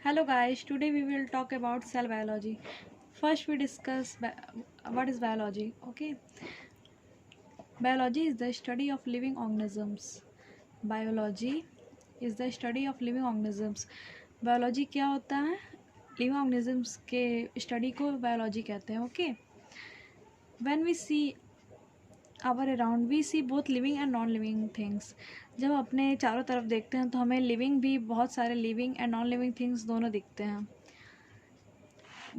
Hello guys, today we will talk about cell biology. First we discuss what is biology. Okay, biology is the study of living organisms. Biology is the study of living organisms. Biology क्या होता है? Living organisms के study को biology कहते हैं. Okay, when we see our around we see both living and non living things. जब अपने चारों तरफ देखते हैं तो हमें लिविंग भी बहुत सारे living and non living things दोनों दिखते हैं.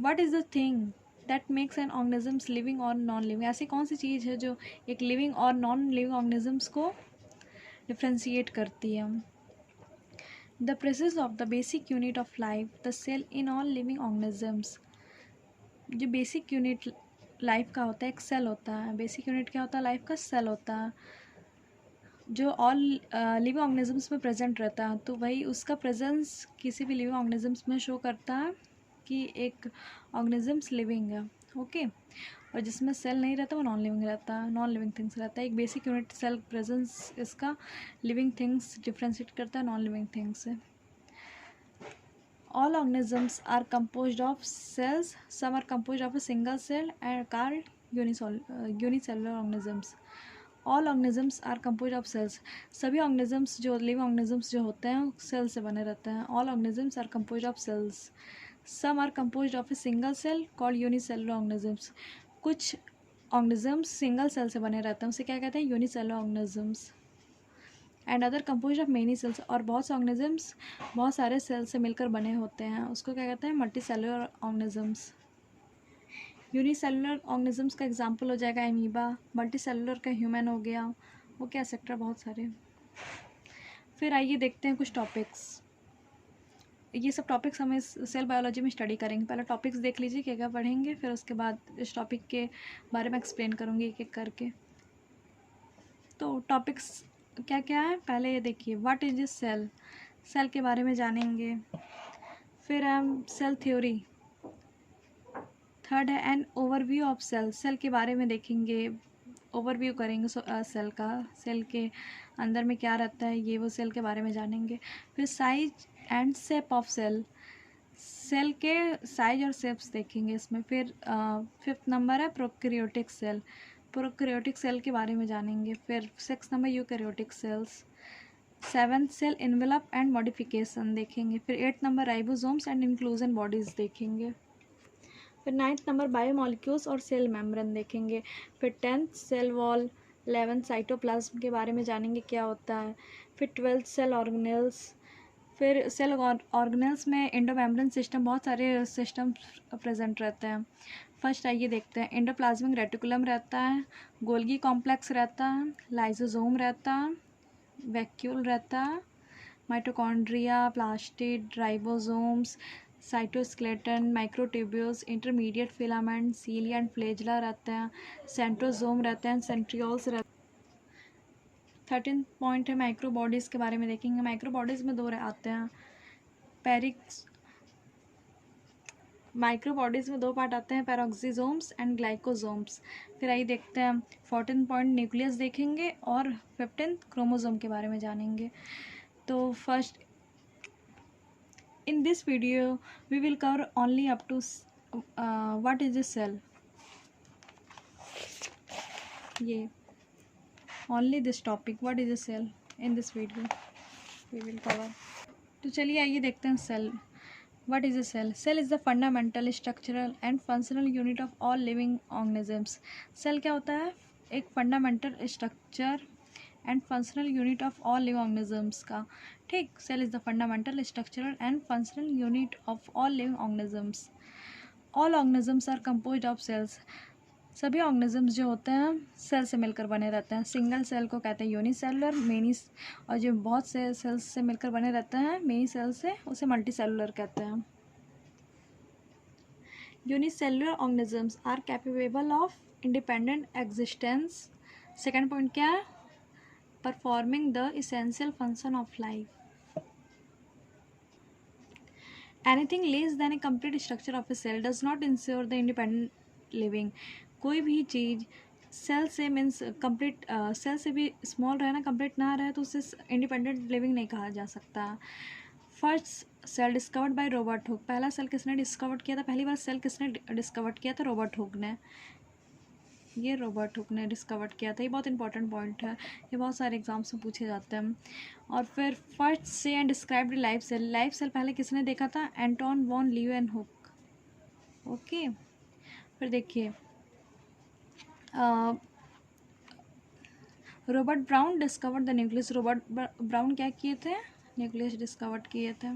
What is the thing that makes an organisms living और नॉन लिविंग? ऐसी कौन सी चीज़ है जो एक लिविंग और नॉन लिविंग ऑर्गेनिजम्स को डिफ्रेंशिएट करती है? The presence of the basic unit of life the cell in all living organisms. जो बेसिक यूनिट लाइफ का होता है एक सेल होता है. बेसिक यूनिट क्या होता है? लाइफ का सेल होता है जो ऑल लिविंग ऑर्गेनिजम्स में प्रेजेंट रहता है. तो वही उसका प्रेजेंस किसी भी लिविंग ऑर्गेनिजम्स में शो करता है कि एक ऑर्गेनिजम्स लिविंग है. ओके, और जिसमें सेल नहीं रहता वो नॉन लिविंग रहता है, नॉन लिविंग थिंग्स रहता है. एक बेसिक यूनिट सेल प्रेजेंस इसका लिविंग थिंग्स डिफ्रेंशिएट करता है नॉन लिविंग थिंग्स से. All organisms are composed of cells. Some are composed of a single cell and called unicellular organisms. All organisms are compose of cells. सभी organisms जो living organisms जो होते हैं cell से बने रहते हैं. All organisms are compose of cells. Some are compose of a single cell called unicellular organisms. कुछ ऑर्गेनिजम्स सिंगल सेल से बने रहते हैं, उसे क्या कहते हैं? Unicellular organisms. And other compose of many cells. और बहुत से ऑर्गेनिजम्स बहुत सारे सेल से मिलकर बने होते हैं, उसको क्या कहते हैं? Multi cellular organisms. Unicellular organisms का एग्जांपल हो जाएगा एमीबा. मल्टी सेलुलर का ह्यूमन हो गया, वो क्या सेक्टर बहुत सारे. फिर आइए देखते हैं कुछ टॉपिक्स. ये सब टॉपिक्स हम इस सेल बायोलॉजी में स्टडी करेंगे. पहले टॉपिक्स देख लीजिए क्या क्या पढ़ेंगे, फिर उसके बाद इस टॉपिक के बारे में एक्सप्लेन करूँगी एक एक करके. तो टॉपिक्स क्या क्या है पहले ये देखिए. What is a cell? Cell के बारे में जानेंगे. फिर हम सेल थ्योरी. थर्ड है an overview of cell. Cell के बारे में देखेंगे, ओवरव्यू करेंगे सेल का. सेल के अंदर में क्या रहता है ये वो सेल के बारे में जानेंगे. फिर size and shape of cell. Cell के साइज और शेप्स देखेंगे इसमें. फिर फिफ्थ नंबर है प्रोकैरियोटिक सेल. प्रोकैरियोटिक सेल के बारे में जानेंगे. फिर six number eukaryotic cells. Seventh cell envelope and modification देखेंगे. फिर eighth number ribosomes and inclusion bodies देखेंगे. फिर नाइन्थ नंबर बायोमॉलिक्यूल्स और सेल मेम्ब्रेन देखेंगे. फिर tenth cell wall. 11th cytoplasm के बारे में जानेंगे क्या होता है. फिर 12th सेल ऑर्गेनेल्स. फिर सेल ऑर्गेनेल्स में एंडोमेम्ब्रेन सिस्टम, बहुत सारे सिस्टम प्रेजेंट रहते हैं. फर्स्ट आइए देखते हैं. एंडोप्लाज्मिक रेटिकुलम रहता है, गोल्गी कॉम्प्लेक्स रहता है, लाइसोसोम रहता है, वैक्यूल रहता है, mitochondria, plastid, ribosomes, cytoskeleton, microtubules, intermediate filament, cilia and flagella रहते हैं, सेंट्रोसोम रहते हैं, सेंट्रियोल्स रहते हैं. 13 पॉइंट है माइक्रोबॉडीज़ के बारे में देखेंगे. माइक्रोबॉडीज़ में दो आते हैं. पैरिक्स माइक्रोबॉडीज़ में दो पार्ट आते हैं, पैरोक्सिसोम्स एंड ग्लाइकोसोम्स. फिर आइए देखते हैं. 14 पॉइंट न्यूक्लियस देखेंगे और 15 क्रोमोसोम के बारे में जानेंगे. तो first in this video we will cover only up to what is a cell. ये only this topic what is a cell in this video we will cover. तो चलिए आइए देखते हैं cell. What is a cell? Cell is the fundamental structural and functional unit of all living organisms. Cell क्या होता है? एक fundamental structure and functional unit of all living organisms का. ठीक, cell is the fundamental structural and functional unit of all living organisms. All organisms are composed of cells. सभी organisms जो होते हैं सेल से मिलकर बने रहते हैं. सिंगल सेल को कहते हैं यूनिसेलुलर. मेनी और जो बहुत से सेल्स से मिलकर बने रहते हैं मेनी सेल से, उसे मल्टी सेलुलर कहते हैं. Unicellular organisms are capable of independent existence. Second point क्या है? Performing the essential function of life. Anything less than a complete structure of a cell does not ensure the independent living. कोई भी चीज़ cell से means complete cell से भी small रहे ना, complete ना रहे तो उसे इंडिपेंडेंट लिविंग नहीं कहा जा सकता. First cell discovered by Robert Hooke, पहला सेल किसने डिस्कवर किया था, पहली बार सेल किसने डिस्कवर किया था, रॉबर्ट हुक ने, ये रॉबर्ट हुक ने डिस्कवर किया था। ये बहुत इंपॉर्टेंट पॉइंट है, ये बहुत सारे एग्जाम्स में पूछे जाते हैं। और फिर first saw and describe the life cell, life cell पहले किसने देखा था, एंटोन वॉन लीeuwenhoek। ओके, फिर देखिए Robert Brown discovered the nucleus, Robert Brown क्या किए थे, न्यूक्लियस डिस्कवर्ड किए थे।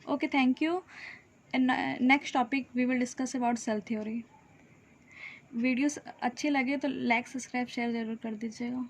Okay, thank you. Next topic we will discuss about cell theory. Videos अच्छे लगे तो लाइक सब्सक्राइब शेयर ज़रूर कर दीजिएगा।